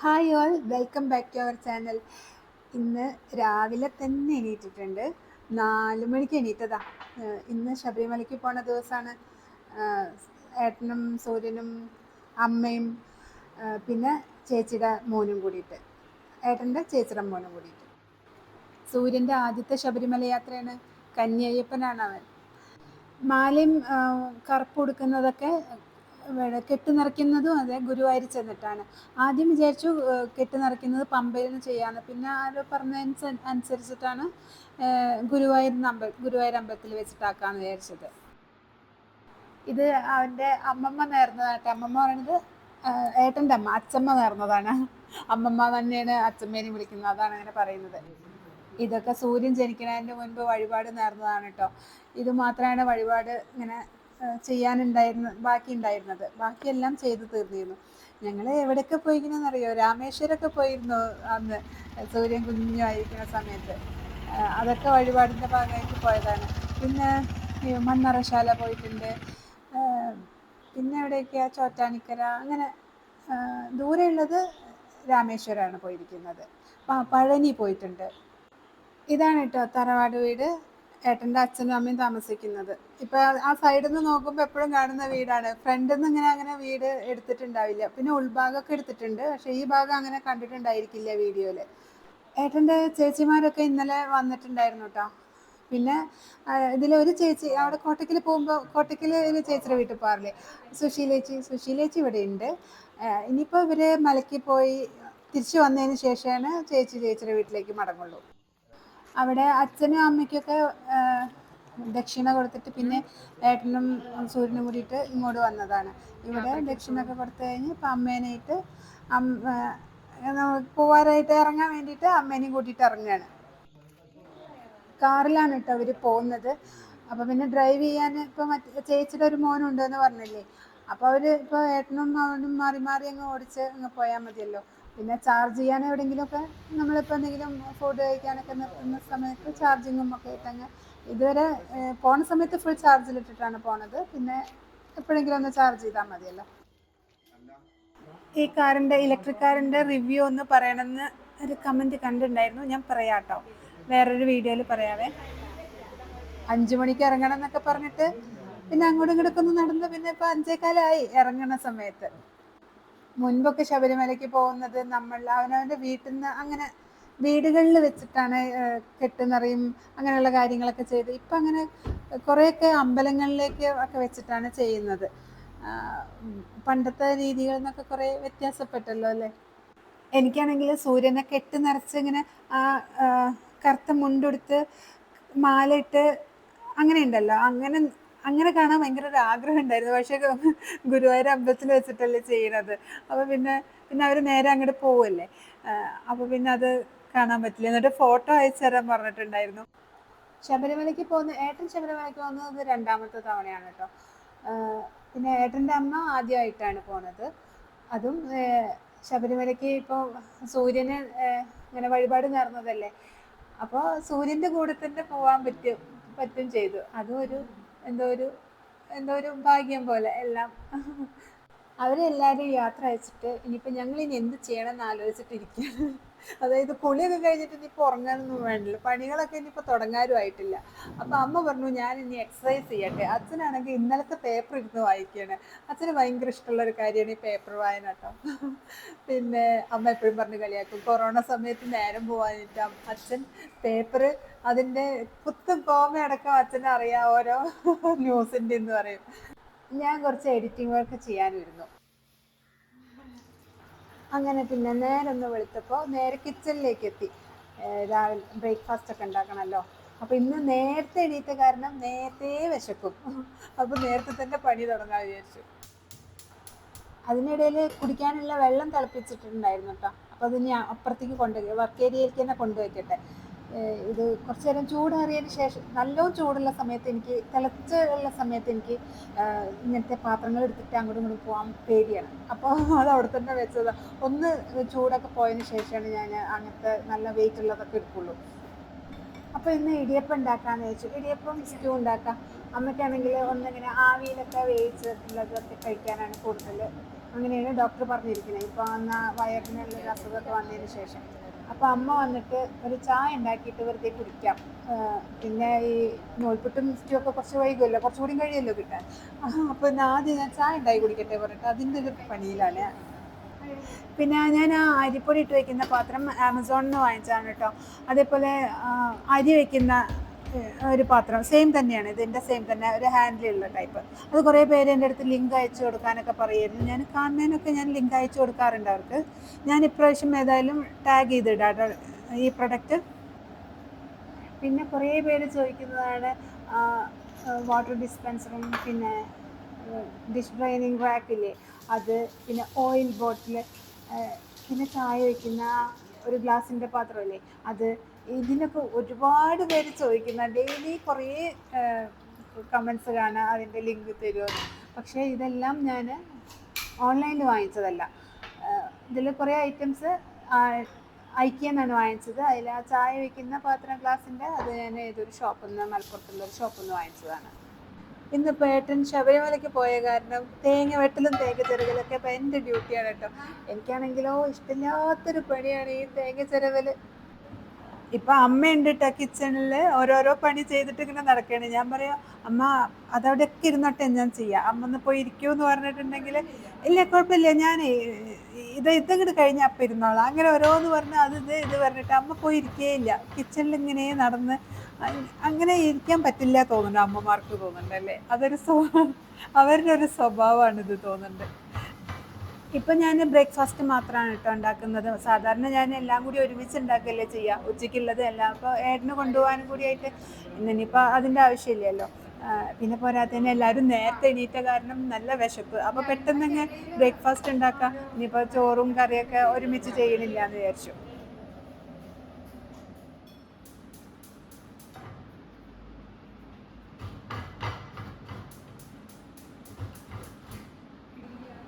Hi all, welcome back to our channel. ഇന്ന് രാവിലെ തന്നെ എണീറ്റിട്ടുണ്ട്. 4 മണിക്ക് എണീറ്റതാ. ഇന്ന് ശബരിമലയ്ക്ക് പോണ ദിവസമാണ്. ഏട്ടനും സൂര്യനും അമ്മയും പിന്നെ ചേച്ചിയുടെ മോനും കൂടിയിട്ട്, ഏട്ടൻ്റെ ചേച്ചിയുടെ മോനും കൂടിയിട്ട്. സൂര്യൻ്റെ ആദ്യത്തെ ശബരിമല യാത്രയാണ്. കന്യയ്യപ്പനാണ് അവൻ. മാലയും കറുപ്പ് ഉടുക്കുന്നതൊക്കെ കെട്ട് നിറയ്ക്കുന്നതും അതെ ഗുരുവായൂർ ചെന്നിട്ടാണ്. ആദ്യം വിചാരിച്ചു കെട്ട് നിറയ്ക്കുന്നത് പമ്പയിൽ നിന്ന് ചെയ്യാമെന്ന്. പിന്നെ ആരോ പറഞ്ഞ അനുസരിച്ചിട്ടാണ് ഗുരുവായൂർ അമ്പലത്തിൽ വെച്ചിട്ടാക്കാമെന്ന് വിചാരിച്ചത്. ഇത് അവൻ്റെ അമ്മമ്മ നേർന്നതായിട്ട്. അമ്മമ്മ പറയുന്നത് ഏട്ടൻ്റെ അമ്മ, അച്ചമ്മ നേർന്നതാണ്. അമ്മമ്മ തന്നെയാണ് അച്ചമ്മേനെ വിളിക്കുന്നത്, അതാണ് അങ്ങനെ പറയുന്നത്. ഇതൊക്കെ സൂര്യൻ ജനിക്കുന്നതിന് മുൻപ് വഴിപാട് നേർന്നതാണ് കേട്ടോ. ഇത് മാത്രമാണ് വഴിപാട് ഇങ്ങനെ ബാക്കി ഉണ്ടായിരുന്നത്. ബാക്കിയെല്ലാം ചെയ്തു തീർന്നിരുന്നു. ഞങ്ങൾ എവിടെയൊക്കെ പോയിരിക്കണമെന്നറിയോ? രാമേശ്വരമൊക്കെ പോയിരുന്നു അന്ന്, സൂര്യൻ കുഞ്ഞായിരിക്കുന്ന സമയത്ത്. അതൊക്കെ വഴിപാടിൻ്റെ ഭാഗമായിട്ട് പോയതാണ്. പിന്നെ മണ്ണറശാല പോയിട്ടുണ്ട്. പിന്നെ എവിടെയൊക്കെയാണ്? ചോറ്റാനിക്കര, അങ്ങനെ ദൂരെയുള്ളത് രാമേശ്വരമാണ് പോയിരിക്കുന്നത്. പഴനി പോയിട്ടുണ്ട്. ഇതാണ് കേട്ടോ തറവാട് വീട്. ഏട്ടൻ്റെ അച്ഛനും അമ്മയും താമസിക്കുന്നത്. ഇപ്പം ആ സൈഡിൽ നിന്ന് നോക്കുമ്പോൾ എപ്പോഴും കാണുന്ന വീടാണ്. ഫ്രണ്ടിൽ നിന്ന് അങ്ങനെ വീട് എടുത്തിട്ടുണ്ടാവില്ല. പിന്നെ ഉൾഭാഗമൊക്കെ എടുത്തിട്ടുണ്ട്, പക്ഷേ ഈ ഭാഗം അങ്ങനെ കണ്ടിട്ടുണ്ടായിരിക്കില്ല വീഡിയോയിൽ. ഏട്ടൻ്റെ ചേച്ചിമാരൊക്കെ ഇന്നലെ വന്നിട്ടുണ്ടായിരുന്നു കേട്ടോ. പിന്നെ ഇതിലൊരു ചേച്ചി അവിടെ കോട്ടയ്ക്കൽ പോകുമ്പോൾ, കോട്ടയ്ക്കൽ ഒരു ചേച്ചിയുടെ വീട്ടിൽ പോകാറില്ലേ, സുശീലേച്ചി ഇവിടെ ഉണ്ട്. ഇനിയിപ്പോൾ ഇവർ മലയ്ക്ക് പോയി തിരിച്ചു വന്നതിന് ശേഷമാണ് ചേച്ചിയുടെ വീട്ടിലേക്ക് മടങ്ങുള്ളൂ. അവിടെ അച്ഛനും അമ്മയ്ക്കൊക്കെ ദക്ഷിണ കൊടുത്തിട്ട് പിന്നെ ഏട്ടനും സൂര്യനും കൂടിയിട്ട് ഇങ്ങോട്ട് വന്നതാണ്. ഇവിടെ ദക്ഷിണൊക്കെ കൊടുത്തു കഴിഞ്ഞ് ഇപ്പം അമ്മേനായിട്ട് പോവാനായിട്ട് ഇറങ്ങാൻ വേണ്ടിയിട്ട് അമ്മേനെയും കൂട്ടിയിട്ട് ഇറങ്ങുകയാണ്. കാറിലാണ് കേട്ടോ അവർ പോകുന്നത്. അപ്പോൾ പിന്നെ ഡ്രൈവ് ചെയ്യാൻ ഇപ്പോൾ ചേച്ചിയുടെ ഒരു മോനുണ്ടെന്ന് പറഞ്ഞില്ലേ, അപ്പോൾ അവർ ഇപ്പോൾ ഏട്ടനും അവനും മാറി മാറി അങ്ങ് ഓടിച്ച് അങ്ങ് പോയാൽ മതിയല്ലോ. പിന്നെ ചാർജ് ചെയ്യാൻ എവിടെയെങ്കിലുമൊക്കെ നമ്മളിപ്പോൾ എന്തെങ്കിലും ഫുഡ് കഴിക്കാനൊക്കെ നിർത്തുന്ന സമയത്ത് ചാർജിങ്ങും ഒക്കെ ഇട്ടങ്ങ്, ഇതുവരെ പോണ സമയത്ത് ഫുൾ ചാർജിലിട്ടിട്ടാണ് പോണത്. പിന്നെ എപ്പോഴെങ്കിലും ഒന്ന് ചാർജ് ചെയ്താൽ മതിയല്ലോ. ഈ ഇലക്ട്രിക് കാറിൻ്റെ റിവ്യൂ ഒന്ന് പറയണമെന്ന് ഒരു കമൻറ്റ് കണ്ടിട്ടുണ്ടായിരുന്നു. ഞാൻ പറയാം കേട്ടോ, വേറൊരു വീഡിയോയിൽ പറയാവേ. 5 മണിക്ക് ഇറങ്ങണം എന്നൊക്കെ പറഞ്ഞിട്ട് പിന്നെ അങ്ങോട്ടും ഇങ്ങോട്ടൊക്കെ ഒന്ന് നടന്ന് പിന്നെ ഇപ്പോൾ 5:15 ഇറങ്ങുന്ന സമയത്ത്. മുൻപൊക്കെ ശബരിമലയ്ക്ക് പോകുന്നത് അവനവൻ്റെ വീട്ടിൽ നിന്ന്, അങ്ങനെ വീടുകളിൽ വെച്ചിട്ടാണ് കെട്ടുനിറയും അങ്ങനെയുള്ള കാര്യങ്ങളൊക്കെ ചെയ്ത്. ഇപ്പം അങ്ങനെ കുറേയൊക്കെ അമ്പലങ്ങളിലേക്ക് ഒക്കെ വെച്ചിട്ടാണ് ചെയ്യുന്നത്. പണ്ടത്തെ രീതികളിൽ നിന്നൊക്കെ കുറേ വ്യത്യാസപ്പെട്ടല്ലോ അല്ലേ. എനിക്കാണെങ്കിൽ സൂര്യനെ കെട്ട് നിറച്ച് ഇങ്ങനെ ആ കറുത്ത മുണ്ടെടുത്ത് മാലയിട്ട് അങ്ങനെ ഉണ്ടല്ലോ, അങ്ങനെ അങ്ങനെ കാണാൻ ഭയങ്കര ഒരു ആഗ്രഹം ഉണ്ടായിരുന്നു. പക്ഷേ ഗുരുവായൂർ അമ്പലത്തിൽ വെച്ചിട്ടല്ലേ ചെയ്യണത്. അപ്പോൾ പിന്നെ അവർ നേരെ അങ്ങോട്ട് പോവല്ലേ. അപ്പോൾ പിന്നെ അത് കാണാൻ പറ്റില്ല. എന്നിട്ട് ഫോട്ടോ അയച്ചു തരാൻ പറഞ്ഞിട്ടുണ്ടായിരുന്നു. ഏട്ടൻ ശബരിമലയ്ക്ക് പോകുന്നത് രണ്ടാമത്തെ തവണയാണ് കേട്ടോ. പിന്നെ ഏട്ടൻ്റെ അമ്മ ആദ്യമായിട്ടാണ് പോണത്. അതും ശബരിമലയ്ക്ക് ഇപ്പോൾ സൂര്യന് ഇങ്ങനെ വഴിപാട് നേർന്നതല്ലേ, അപ്പോൾ സൂര്യൻ്റെ കൂടെ തന്നെ പോകാൻ പറ്റും ചെയ്തു. അതും എന്തോ ഒരു ഭാഗ്യം പോലെ എല്ലാം. അവരെല്ലാവരും യാത്ര അയച്ചിട്ട് ഇനിയിപ്പോൾ ഞങ്ങളിനി എന്ത് ചെയ്യണമെന്ന് ആലോചിച്ചിട്ടിരിക്കുകയാണ്. അതായത് കുളിയൊക്കെ കഴിഞ്ഞിട്ട് ഇനിയിപ്പോൾ ഉറങ്ങാനൊന്നും വേണ്ടല്ലോ, പണികളൊക്കെ ഇനിയിപ്പോൾ തുടങ്ങാനുമായിട്ടില്ല. അപ്പോൾ അമ്മ പറഞ്ഞു ഞാൻ ഇനി എക്സസൈസ് ചെയ്യട്ടെ. അച്ഛനാണെങ്കിൽ ഇന്നലത്തെ പേപ്പർ ഇരുന്ന് വായിക്കുകയാണ്. അച്ഛന് ഭയങ്കര ഇഷ്ടമുള്ളൊരു കാര്യമാണ് ഈ പേപ്പർ വായന കേട്ടോ. പിന്നെ അമ്മ എപ്പോഴും പറഞ്ഞ് കളിയാക്കും, കൊറോണ സമയത്ത് നേരം പോകാനിട്ട് അച്ഛൻ പേപ്പർ, അതിൻ്റെ കുത്തും കോമയടക്കം അച്ഛനെ അറിയാം, ഓരോ ന്യൂസിൻ്റെ എന്ന് പറയും. ഞാൻ കുറച്ച് എഡിറ്റിംഗ് വർക്ക് ചെയ്യാനിരുന്നു. അങ്ങനെ പിന്നെ നേരെ ഒന്ന് വെളുത്തപ്പോൾ നേരെ കിച്ചണിലേക്ക് എത്തി. രാവിലെ ബ്രേക്ക്ഫാസ്റ്റ് ഒക്കെ ഉണ്ടാക്കണമല്ലോ. അപ്പോൾ ഇന്ന് നേരത്തെ എണീറ്റ കാരണം നേരത്തെ വിശക്കും. അപ്പോൾ നേരത്തെ തന്നെ പണി തുടങ്ങാൻ വിചാരിച്ചു. അതിനിടയിൽ കുടിക്കാനുള്ള വെള്ളം തിളപ്പിച്ചിട്ടുണ്ടായിരുന്നു കേട്ടോ. അപ്പോൾ അത് ഞാൻ അപ്പുറത്തേക്ക് വർക്ക് ഏരിയയിലേക്ക് തന്നെ കൊണ്ടുവയ്ക്കട്ടെ. ഇത് കുറച്ച് നേരം ചൂടാറിയതിന് ശേഷം, നല്ലോണം ചൂടുള്ള സമയത്ത് തിളച്ചുള്ള സമയത്ത് എനിക്ക് ഇങ്ങനത്തെ പാത്രങ്ങൾ എടുത്തിട്ട് അങ്ങോട്ടും ഇങ്ങോട്ടും പോകാൻ പേടിയാണ്. അപ്പോൾ അത് അവിടെ തന്നെ വെച്ചത്. ഒന്ന് ചൂടൊക്കെ പോയതിന് ശേഷമാണ് ഞാൻ അങ്ങനത്തെ നല്ല വെയിറ്റ് ഉള്ളതൊക്കെ എടുക്കുള്ളൂ. അപ്പോൾ ഇന്ന് ഇടിയപ്പം ഉണ്ടാക്കാമെന്ന് വെച്ചു. ഇടിയപ്പം സ്റ്റൂ ഉണ്ടാക്കാം. അമ്മയ്ക്കാണെങ്കിൽ ഒന്നിങ്ങനെ ആവിയിലൊക്കെ വേവിച്ചിട്ടുള്ളതൊക്കെ കഴിക്കാനാണ് കൂടുതൽ അങ്ങനെയാണ് ഡോക്ടർ പറഞ്ഞിരിക്കുന്നത് ഇപ്പോൾ അന്ന് വയറിനുള്ളൊരു അസുഖമൊക്കെ വന്നതിന് ശേഷം. അപ്പോൾ അമ്മ വന്നിട്ട് ഒരു ചായ ഉണ്ടാക്കിയിട്ട് വെറുതെ കുടിക്കാം. പിന്നെ ഈ നൂൽപുട്ടും സ്റ്റൂ ഒക്കെ കുറച്ച് വൈകുമല്ലോ, കുറച്ചുകൂടി കഴിയുമല്ലോ കിട്ടാൻ. അപ്പോൾ ആദ്യം ഞാൻ ചായ ഉണ്ടാക്കി കുടിക്കട്ടെ പറഞ്ഞിട്ട് അതിൻ്റെ ഒരു പണിയിലാണ്. പിന്നെ ഞാൻ ആ അരിപ്പൊടി ഇട്ട് വയ്ക്കുന്ന പാത്രം ആമസോണിൽ നിന്ന് വാങ്ങിച്ചതാണ് കേട്ടോ. അതേപോലെ അരി വയ്ക്കുന്ന ഒരു പാത്രം സെയിം തന്നെയാണ്, ഇതിൻ്റെ സെയിം തന്നെ, ഒരു ഹാൻഡിലുള്ള ടൈപ്പ്. അത് കുറേ പേര് എൻ്റെ അടുത്ത് ലിങ്ക് അയച്ചു കൊടുക്കാനൊക്കെ പറയുമായിരുന്നു. ഞാൻ കാണുന്നതിനൊക്കെ ഞാൻ ലിങ്ക് അയച്ചു കൊടുക്കാറുണ്ട് അവർക്ക്. ഞാൻ ഇപ്രാവശ്യം ഏതായാലും ടാഗ് ചെയ്തിടാം ഈ പ്രൊഡക്റ്റ്. പിന്നെ കുറേ പേര് ചോദിക്കുന്നതാണ് വാട്ടർ ഡിസ്പെൻസറും പിന്നെ ഡിഷ് ഡ്രൈനിങ് റാക്കില്ലേ അത്, പിന്നെ ഓയിൽ ബോട്ടിൽ, പിന്നെ ചായ വയ്ക്കുന്ന ഒരു ഗ്ലാസിൻ്റെ പാത്രമല്ലേ അത്. ഇതിനൊക്കെ ഒരുപാട് പേര് ചോദിക്കുന്ന ഡെയിലി കുറേ കമൻസ് കാണാം അതിൻ്റെ ലിങ്ക് തരുമെന്ന്. പക്ഷേ ഇതെല്ലാം ഞാൻ ഓൺലൈനിൽ വാങ്ങിച്ചതല്ല. ഇതിൽ കുറേ ഐറ്റംസ് ഐക്യ എന്നാണ് വാങ്ങിച്ചത്. അതിൽ ആ ചായ വയ്ക്കുന്ന പാത്രം ഗ്ലാസിൻ്റെ അത് ഞാൻ ഏതൊരു ഷോപ്പിൽ നിന്ന്, മലപ്പുറത്തുള്ളൊരു ഷോപ്പിൽ നിന്ന് വാങ്ങിച്ചതാണ്. ഇന്നിപ്പോൾ ഏട്ടൻ ശബരിമലയ്ക്ക് പോയ കാരണം തേങ്ങ വെട്ടലും തേങ്ങ ചിരകലൊക്കെ ഇപ്പം എൻ്റെ ഡ്യൂട്ടിയാണ് കേട്ടോ. എനിക്കാണെങ്കിലോ ഇഷ്ടമില്ലാത്തൊരു പണിയാണ് ഈ തേങ്ങ ചിരവൽ. ഇപ്പം അമ്മയുണ്ട് കേട്ടോ കിച്ചണിൽ, ഓരോരോ പണി ചെയ്തിട്ട് ഇങ്ങനെ നടക്കുകയാണ്. ഞാൻ പറയാം അമ്മ അതവിടെയൊക്കെ ഇരുന്നോട്ടെ ഞാൻ ചെയ്യാം, അമ്മ ഒന്ന് പോയി ഇരിക്കൂ എന്ന് പറഞ്ഞിട്ടുണ്ടെങ്കിൽ ഇല്ല കുഴപ്പമില്ല ഞാൻ ഇതങ്ങോട്ട് കഴിഞ്ഞാൽ അപ്പം ഇരുന്നോളാം, അങ്ങനെ ഓരോന്ന് പറഞ്ഞ് അത് ഇത് പറഞ്ഞിട്ട് അമ്മ പോയി ഇരിക്കുകയില്ല. കിച്ചണിൽ ഇങ്ങനെ നടന്ന് അങ്ങനെ ഇരിക്കാൻ പറ്റില്ല തോന്നുന്നുണ്ട് അമ്മമാർക്ക്, തോന്നുന്നുണ്ട് അല്ലേ? അവരുടെ ഒരു സ്വഭാവമാണിത് തോന്നുന്നുണ്ട്. ഇപ്പം ഞാൻ ബ്രേക്ക്ഫാസ്റ്റ് മാത്രമാണ് കേട്ടോ ഉണ്ടാക്കുന്നത്. സാധാരണ ഞാൻ എല്ലാം കൂടി ഒരുമിച്ച് ഉണ്ടാക്കുകയല്ലേ ചെയ്യുക, ഉച്ചയ്ക്കുള്ളത് എല്ലാം. അപ്പോൾ ഏട്ടന് കൊണ്ടുപോകാനും കൂടിയായിട്ട് ഇന്നിപ്പോൾ അതിൻ്റെ ആവശ്യമില്ലല്ലോ. പിന്നെ പോരാത്തതിന് എല്ലാവരും നേരത്തെ എണീറ്റ കാരണം നല്ല വിശപ്പ്. അപ്പോൾ പെട്ടെന്ന് ബ്രേക്ക്ഫാസ്റ്റ് ഉണ്ടാക്കാം. ഇനിയിപ്പോൾ ചോറും കറിയൊക്കെ ഒരുമിച്ച് ചെയ്യണില്ല എന്ന് വിചാരിച്ചു.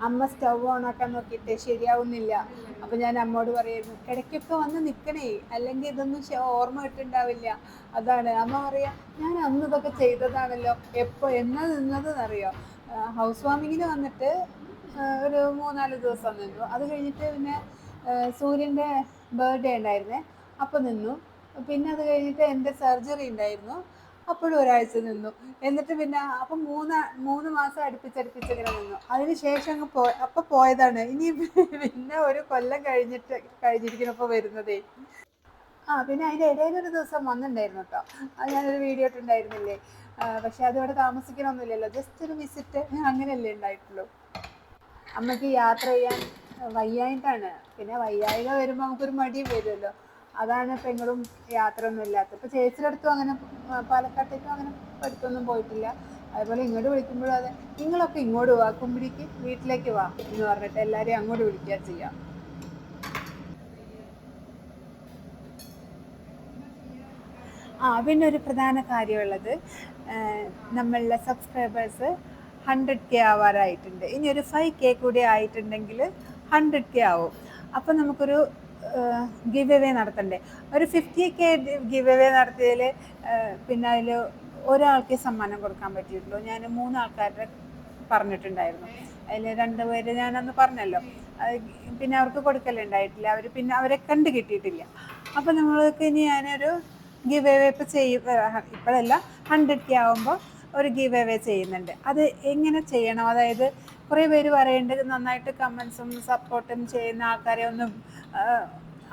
അമ്മ സ്റ്റവ് ഓണാക്കാൻ നോക്കിയിട്ട് ശരിയാവുന്നില്ല. അപ്പോൾ ഞാൻ അമ്മോട് പറയുന്നു ഇടയ്ക്കൊക്കെ വന്ന് നിൽക്കണേ, അല്ലെങ്കിൽ ഇതൊന്നും ഓർമ്മ കിട്ടുന്നുണ്ടാവില്ല. അതാണ് അമ്മ പറയുക, ഞാൻ അന്ന് ഇതൊക്കെ ചെയ്തതാണല്ലോ, എന്നാ നിന്നതെന്നറിയോ? ഹൗസ് വാമിങ്ങിന് വന്നിട്ട് ഒരു 3-4 ദിവസം നിന്നു. അത് കഴിഞ്ഞിട്ട് പിന്നെ സൂര്യൻ്റെ ബർത്ത്ഡേ ഉണ്ടായിരുന്നേ, അപ്പോൾ നിന്നു. പിന്നെ അത് കഴിഞ്ഞിട്ട് എൻ്റെ സർജറി ഉണ്ടായിരുന്നു, അപ്പോഴും ഒരാഴ്ച നിന്നു. എന്നിട്ട് പിന്നെ അപ്പം 3 മാസം അടുപ്പിച്ചടുപ്പിച്ച് ഇങ്ങനെ നിന്നു. അതിന് ശേഷം അപ്പം പോയതാണ്. ഇനി പിന്നെ ഒരു കൊല്ലം കഴിഞ്ഞിരിക്കുന്നപ്പോൾ വരുന്നതേ. പിന്നെ അതിൻ്റെ ഇടയിലൊരു ദിവസം വന്നിട്ടുണ്ടായിരുന്നു കേട്ടോ. അത് ഞാനൊരു വീഡിയോ ഇട്ടുണ്ടായിരുന്നില്ലേ. പക്ഷെ അതിവിടെ താമസിക്കണമൊന്നുമില്ലല്ലോ, ജസ്റ്റ് ഒരു വിസിറ്റ് അങ്ങനെയല്ലേ ഉണ്ടായിട്ടുള്ളൂ. അമ്മയ്ക്ക് യാത്ര ചെയ്യാൻ വയ്യായിട്ടാണ്. പിന്നെ വയ്യായിക വരുമ്പോൾ നമുക്കൊരു മടിയും വരുമല്ലോ. അതാണ് പെങ്ങളും യാത്ര ഒന്നും ഇല്ലാത്തത്. ഇപ്പോൾ ചേച്ചിയുടെ അടുത്തും അങ്ങനെ പാലക്കാട്ടേക്കും അങ്ങനെ അടുത്തൊന്നും പോയിട്ടില്ല. അതുപോലെ ഇങ്ങോട്ട് വിളിക്കുമ്പോഴും അതെ, നിങ്ങളൊക്കെ ഇങ്ങോട്ട് വാ, കുമ്പിടിക്ക് വീട്ടിലേക്ക് വാ എന്ന് പറഞ്ഞിട്ട് എല്ലാവരെയും അങ്ങോട്ട് വിളിക്കുക ചെയ്യാം. പിന്നെ ഒരു പ്രധാന കാര്യമുള്ളത്, നമ്മളുടെ സബ്സ്ക്രൈബേഴ്സ് 100K ആവാറായിട്ടുണ്ട്. ഇനി ഒരു 5K കൂടി ആയിട്ടുണ്ടെങ്കിൽ 100K ആവും. അപ്പോൾ നമുക്കൊരു ഗിവ് അവേ നടത്തണ്ടേ. ഒരു 50K ഗിവ് അവേ നടത്തിയതിൽ പിന്നെ അതിൽ ഒരാൾക്ക് സമ്മാനം കൊടുക്കാൻ പറ്റിയിട്ടുള്ളൂ. ഞാൻ 3 ആൾക്കാരുടെ പറഞ്ഞിട്ടുണ്ടായിരുന്നു. അതിൽ 2 പേര് ഞാനന്ന് പറഞ്ഞല്ലോ, പിന്നെ അവർക്ക് കൊടുക്കലുണ്ടായിട്ടില്ല. പിന്നെ അവരെ കണ്ട് കിട്ടിയിട്ടില്ല. അപ്പോൾ നമ്മൾക്ക് ഇനി ഞാനൊരു ഗിവ് അവേ ഇപ്പോൾ ഇപ്പോഴല്ല 100K ആകുമ്പോൾ ഒരു ഗിവ് അവേ ചെയ്യുന്നുണ്ട്. അത് എങ്ങനെ ചെയ്യണം, അതായത് കുറേ പേര് പറയുന്നുണ്ട് നന്നായിട്ട് കമൻസും സപ്പോർട്ടും ചെയ്യുന്ന ആൾക്കാരെ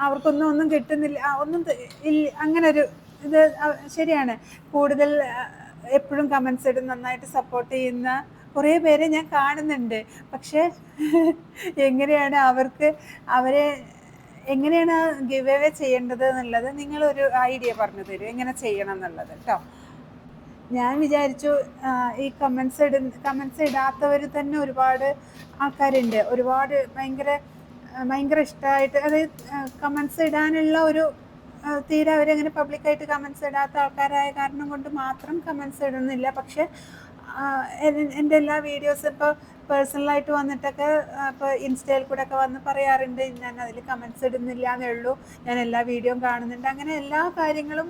അവർക്കൊന്നും കിട്ടുന്നില്ല, അങ്ങനെ ഒരു ഇത് ശരിയാണ്. കൂടുതൽ എപ്പോഴും കമൻസ് ഇടും, നന്നായിട്ട് സപ്പോർട്ട് ചെയ്യുന്ന കുറേ പേരെ ഞാൻ കാണുന്നുണ്ട്. പക്ഷേ എങ്ങനെയാണ് അവരെ എങ്ങനെയാണ് ഗിവ് അവേ ചെയ്യേണ്ടത് എന്നുള്ളത് നിങ്ങളൊരു ഐഡിയ പറഞ്ഞു തരും, എങ്ങനെ ചെയ്യണം എന്നുള്ളത് കേട്ടോ. ഞാൻ വിചാരിച്ചു ഈ കമൻസ് ഇടാത്തവർ തന്നെ ഒരുപാട് ആൾക്കാരുണ്ട്. ഒരുപാട് ഭയങ്കര ഇഷ്ടമായിട്ട്, അതായത് കമൻസ് ഇടാനുള്ള ഒരു തീരെ അവരങ്ങനെ പബ്ലിക്കായിട്ട് കമൻസ് ഇടാത്ത ആൾക്കാരായ കാരണം കൊണ്ട് മാത്രം കമൻസ് ഇടുന്നില്ല. പക്ഷെ എൻ്റെ എല്ലാ വീഡിയോസും ഇപ്പോൾ പേഴ്സണലായിട്ട് വന്നിട്ടൊക്കെ ഇപ്പോൾ ഇൻസ്റ്റയിൽ കൂടെ ഒക്കെ വന്ന് പറയാറുണ്ട്. ഞാൻ അതിൽ കമൻസ് ഇടുന്നില്ല എന്നേ ഉള്ളൂ, ഞാൻ എല്ലാ വീഡിയോയും കാണുന്നുണ്ട്. അങ്ങനെ എല്ലാ കാര്യങ്ങളും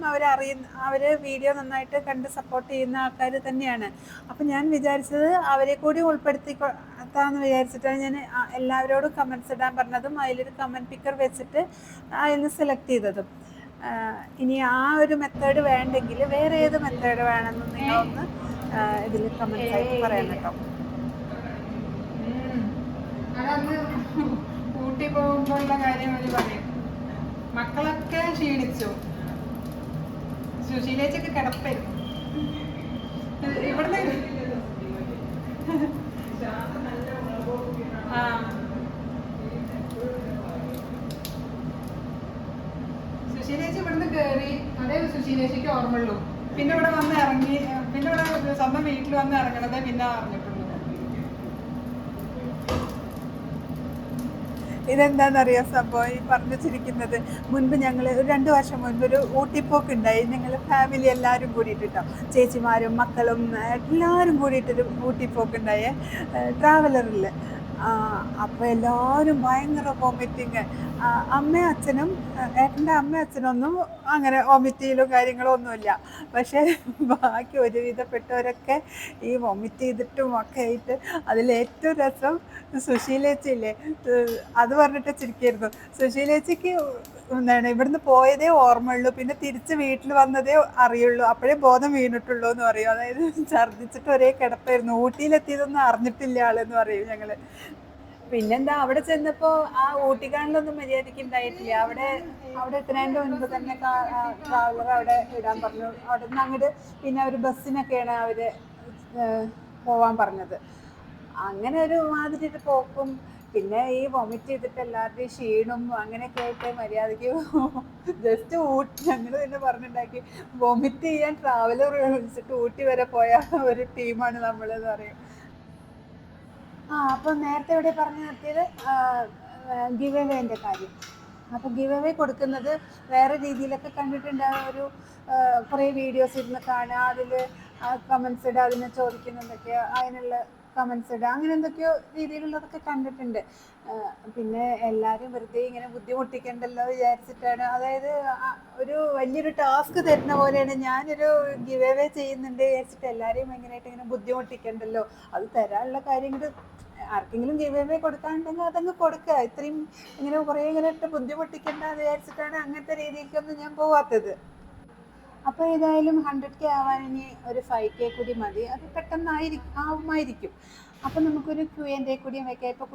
അവർ വീഡിയോ നന്നായിട്ട് കണ്ട് സപ്പോർട്ട് ചെയ്യുന്ന ആൾക്കാർ തന്നെയാണ്. അപ്പം ഞാൻ വിചാരിച്ചത് അവരെ കൂടി ഉൾപ്പെടുത്തിത്താന്ന് വിചാരിച്ചിട്ടാണ് ഞാൻ എല്ലാവരോടും കമൻസ് ഇടാൻ പറഞ്ഞതും അതിലൊരു കമൻറ്റ് പിക്കർ വെച്ചിട്ട് അതിൽ നിന്ന് സെലക്ട് ചെയ്തതും. ഇനി ആ ഒരു മെത്തേഡ് വേണ്ടെങ്കിൽ വേറെ ഏത് മെത്തേഡ് വേണമെന്ന് നിങ്ങളൊന്ന് ഇതിൽ കമൻസ് ആയിട്ട് പറയാൻ കേട്ടോ. അതന്ന് ഊട്ടി പോകുമ്പോഴുള്ള കാര്യം അവർ പറയും. മക്കളൊക്കെ ക്ഷീണിച്ചു, സുശീലേച്ചൊക്കെ കിടപ്പായിരുന്നു. ഇവിടുന്ന് ആ സുശീലേച്ചി ഇവിടുന്ന് കയറി, അതേ സുശീലേച്ചിക്ക് ഓർമ്മയുള്ളൂ. പിന്നെ ഇവിടെ വന്ന് ഇറങ്ങി, പിന്നെ ഇവിടെ സ്വന്തം വീട്ടിൽ വന്ന് ഇറങ്ങണതേ പിന്നെ അറിഞ്ഞിട്ടുള്ളൂ. ഇതെന്താണെന്നറിയാം സംഭവം ഈ പറഞ്ഞു ചിരിക്കുന്നത്? മുൻപ് ഞങ്ങൾ 2 വർഷം മുൻപ് ഒരു ഊട്ടിപ്പോക്ക് ഉണ്ടായി. ഞങ്ങൾ ഫാമിലി എല്ലാവരും കൂടിയിട്ടോ, ചേച്ചിമാരും മക്കളും എല്ലാവരും കൂടിയിട്ടൊരു ഊട്ടിപ്പോക്ക് ഉണ്ടായേ, ട്രാവലറിൽ. അപ്പോൾ എല്ലാവരും ഭയങ്കര വോമിറ്റിങ്. അമ്മയും അച്ഛനും, ഏട്ടൻ്റെ അമ്മയും അച്ഛനൊന്നും അങ്ങനെ വോമിറ്റിയിലും കാര്യങ്ങളും ഒന്നുമില്ല. പക്ഷേ ബാക്കി ഒരുവിധപ്പെട്ടവരൊക്കെ ഈ വോമിറ്റ് ചെയ്തിട്ടും ഒക്കെ ആയിട്ട്. അതിലേറ്റവും രസം സുശീലേച്ചില്ലേ, അത് പറഞ്ഞിട്ട് ചിരിക്കായിരുന്നു. സുശീലേച്ചിക്ക് എന്താണ് ഇവിടുന്ന് പോയതേ ഓർമ്മയുള്ളൂ, പിന്നെ തിരിച്ച് വീട്ടിൽ വന്നതേ അറിയുള്ളൂ, അപ്പോഴേ ബോധം വീണിട്ടുള്ളൂ എന്ന് പറയും. അതായത് ഛർദ്ദിച്ചിട്ട് ഒരേ കിടപ്പായിരുന്നു, ഊട്ടിയിലെത്തിയതൊന്നും അറിഞ്ഞിട്ടില്ല ആളെന്ന് പറയും ഞങ്ങൾ. പിന്നെന്താ, അവിടെ ചെന്നപ്പോൾ ആ ഊട്ടിക്കാണിലൊന്നും മര്യാദയ്ക്ക് ഉണ്ടായിട്ടില്ല. അവിടെ എത്തുന്നതിൻ്റെ മുൻപ് തന്നെ ട്രാവലർ അവിടെ ഇടാൻ പറഞ്ഞു. അവിടെ നിന്ന് അങ്ങോട്ട് പിന്നെ അവർ ബസ്സിനൊക്കെയാണ് അവർ പോവാൻ പറഞ്ഞത്. അങ്ങനെ ഒരു മാതിരി പോക്കും, പിന്നെ ഈ വൊമിറ്റ് ചെയ്തിട്ട് എല്ലാവരുടെയും ക്ഷീണം അങ്ങനെയൊക്കെ ആയിട്ട് മര്യാദയ്ക്ക് ജസ്റ്റ് ഞങ്ങൾ തന്നെ പറഞ്ഞിട്ടുണ്ടാക്കി വൊമിറ്റ് ചെയ്യാൻ ട്രാവലർ വിളിച്ചിട്ട് ഊട്ടി വരെ പോയ ഒരു ടീമാണ് നമ്മളെന്ന് പറയും. അപ്പോൾ നേരത്തെ ഇവിടെ പറഞ്ഞു നിർത്തിയത് ഗിവ് എവേൻ്റെ കാര്യം. അപ്പോൾ ഗിവ് എവേ കൊടുക്കുന്നത് വേറെ രീതിയിലൊക്കെ കണ്ടിട്ടുണ്ട്. ഒരു കുറേ വീഡിയോസ് ഇരുന്ന് കാണുക, അതിൽ കമൻസ് ഇടുക, അതിനെ ചോദിക്കുന്നുണ്ടൊക്കെയോ അതിനുള്ള കമൻസ് ഇടുക, അങ്ങനെ എന്തൊക്കെയോ രീതിയിലുള്ളതൊക്കെ കണ്ടിട്ടുണ്ട്. പിന്നെ എല്ലാവരും വെറുതെ ഇങ്ങനെ ബുദ്ധിമുട്ടിക്കണ്ടല്ലോ വിചാരിച്ചിട്ടാണ്, അതായത് ഒരു വലിയൊരു ടാസ്ക് തരുന്ന പോലെയാണ്. ഞാനൊരു ഗിവ് എവേ ചെയ്യുന്നുണ്ട് വിചാരിച്ചിട്ട് എല്ലാവരെയും ഭയങ്കരമായിട്ട് ഇങ്ങനെ ബുദ്ധിമുട്ടിക്കണ്ടല്ലോ, അത് തരാനുള്ള കാര്യങ്ങൾ ആർക്കെങ്കിലും ഗിവ് എവേ കൊടുക്കാനുണ്ടെങ്കിൽ അതങ്ങ് കൊടുക്കുക. ഇത്രയും ഇങ്ങനെ കുറേ ഇങ്ങനെ ഇട്ട് ബുദ്ധിമുട്ടിക്കണ്ടെന്ന് വിചാരിച്ചിട്ടാണ് അങ്ങനത്തെ രീതിയിലേക്കൊന്നും ഞാൻ പോവാത്തത്. അപ്പോൾ ഏതായാലും 100K ആവാൻ ഇനി ഒരു 5K കൂടി മതി, അത് ആവുമായിരിക്കും. അപ്പോൾ നമുക്കൊരു Q&A കൂടിയും വയ്ക്കാം. ഇപ്പോൾ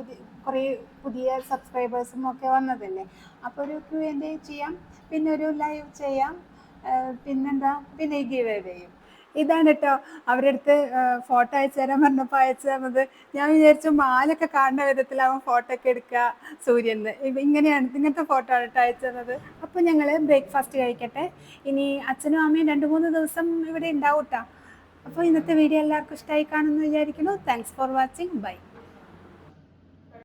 കുറേ പുതിയ സബ്സ്ക്രൈബേഴ്സും ഒക്കെ വന്നതല്ലേ, അപ്പോൾ ഒരു Q&A ചെയ്യാം, പിന്നെ ഒരു ലൈവ് ചെയ്യാം, പിന്നെന്താ, പിന്നെ ഈ ഗിവ് എവേയും. ഇതാണ് കേട്ടോ അവരുടെ അടുത്ത് ഫോട്ടോ അയച്ചു തരാൻ പറഞ്ഞപ്പോൾ അയച്ചു തന്നത്. ഞാൻ വിചാരിച്ചു മാലൊക്കെ കാണുന്ന വിധത്തിലാവും ഫോട്ടോ ഒക്കെ എടുക്കുക സൂര്യന്. ഇങ്ങനെയാണ്, ഇങ്ങനത്തെ ഫോട്ടോ ആണ് കേട്ടോ അയച്ചു തന്നത്. അപ്പോൾ ഞങ്ങൾ ബ്രേക്ക്ഫാസ്റ്റ് കഴിക്കട്ടെ. ഇനി അച്ഛനും അമ്മയും 2-3 ദിവസം ഇവിടെ ഉണ്ടാവും കേട്ടോ. അപ്പോൾ ഇന്നത്തെ വീഡിയോ എല്ലാവർക്കും ഇഷ്ടമായി കാണുമെന്ന് വിചാരിക്കുന്നു. Thanks for watching. ബൈ.